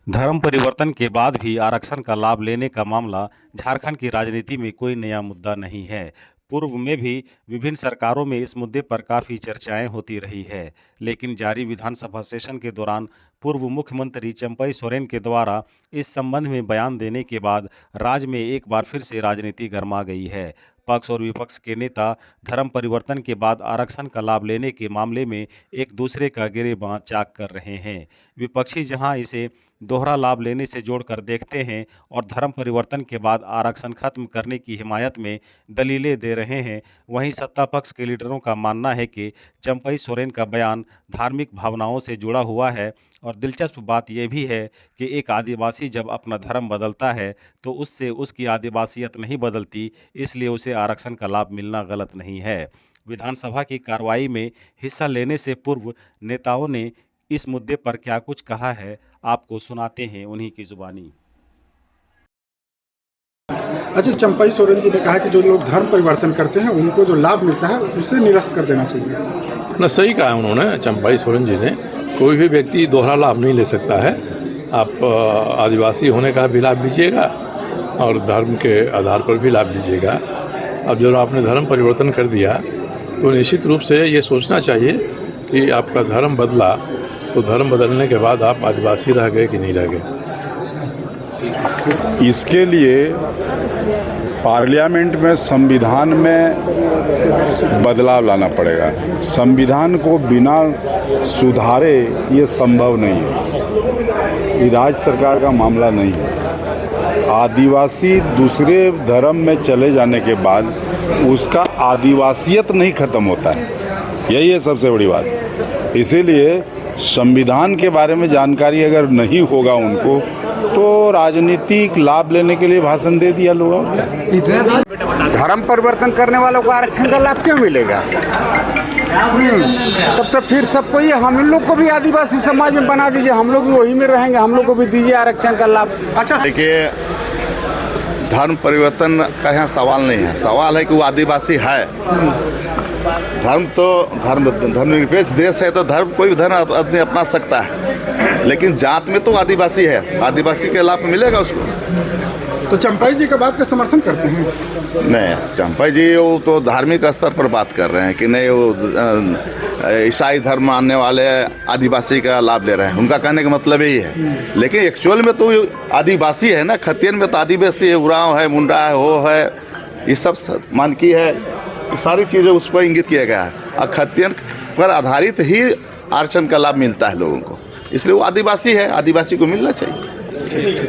धर्म परिवर्तन के बाद भी आरक्षण का लाभ लेने का मामला झारखंड की राजनीति में कोई नया मुद्दा नहीं है। पूर्व में भी विभिन्न सरकारों में इस मुद्दे पर काफ़ी चर्चाएं होती रही है, लेकिन जारी विधानसभा सेशन के दौरान पूर्व मुख्यमंत्री चंपई सोरेन के द्वारा इस संबंध में बयान देने के बाद राज्य में एक बार फिर से राजनीति गर्मा गई है। पक्ष और विपक्ष के नेता धर्म परिवर्तन के बाद आरक्षण का लाभ लेने के मामले में एक दूसरे का गिरेबां चाक कर रहे हैं। विपक्षी जहां इसे दोहरा लाभ लेने से जोड़कर देखते हैं और धर्म परिवर्तन के बाद आरक्षण खत्म करने की हिमायत में दलीलें दे रहे हैं, वहीं सत्ता पक्ष के लीडरों का मानना है कि चंपई सोरेन का बयान धार्मिक भावनाओं से जुड़ा हुआ है। और दिलचस्प बात यह भी है कि एक आदिवासी जब अपना धर्म बदलता है तो उससे उसकी आदिवासियत नहीं बदलती, इसलिए उसे आरक्षण का लाभ मिलना गलत नहीं है। विधानसभा की कार्रवाई में हिस्सा लेने से पूर्व नेताओं ने इस मुद्दे पर क्या कुछ कहा है, आपको सुनाते हैं उन्हीं की जुबानी। अच्छा, चंपई सोरेन जी ने कहा कि जो लोग धर्म परिवर्तन करते हैं उनको जो लाभ मिलता है उसे निरस्त कर देना चाहिए। ना सही कहा उन्होंने, चंपई सोरेन जी ने। कोई भी व्यक्ति दोहरा लाभ नहीं ले सकता है। आप आदिवासी होने का भी लाभ लीजिएगा और धर्म के आधार पर भी लाभ लीजिएगा। अब जब आपने धर्म परिवर्तन कर दिया तो निश्चित रूप से ये सोचना चाहिए कि आपका धर्म बदला तो धर्म बदलने के बाद आप आदिवासी रह गए कि नहीं रह गए। इसके लिए पार्लियामेंट में संविधान में बदलाव लाना पड़ेगा। संविधान को बिना सुधारे ये संभव नहीं है। ये राज्य सरकार का मामला नहीं है। आदिवासी दूसरे धर्म में चले जाने के बाद उसका आदिवासियत नहीं खत्म होता है, यही है सबसे बड़ी बात। इसीलिए संविधान के बारे में जानकारी अगर नहीं होगा उनको तो राजनीतिक लाभ लेने के लिए भाषण दे दिया लोगों ने। धर्म परिवर्तन करने वालों को आरक्षण का लाभ क्यों मिलेगा? तब तो फिर सबको ये हम लोग को भी आदिवासी समाज में बना दीजिए, हम लोग भी वही में रहेंगे, हम लोग को भी दीजिए आरक्षण का लाभ। अच्छा, देखिए, धर्म परिवर्तन का यहाँ सवाल नहीं है। सवाल है कि वो आदिवासी है। धर्म तो धर्मनिरपेक्ष देश है तो धर्म कोई भी धर्म आदमी अपना सकता है, लेकिन जात में तो आदिवासी है, आदिवासी के लाभ मिलेगा उसको। तो चंपई जी का बात का समर्थन करते हैं? नहीं, चंपई जी वो तो धार्मिक स्तर पर बात कर रहे हैं कि नहीं, वो ईसाई धर्म मानने वाले आदिवासी का लाभ ले रहे हैं, उनका कहने का मतलब यही है। लेकिन एक्चुअल में तो आदिवासी है ना, खतियन में तो आदिवासी है, उरांव है, मुंडा है, हो है, ये सब मानकी है, ये सारी चीज़ें उस पर इंगित किया गया है। और खतियन पर आधारित ही आरक्षण का लाभ मिलता है लोगों को, इसलिए वो आदिवासी है, आदिवासी को मिलना चाहिए।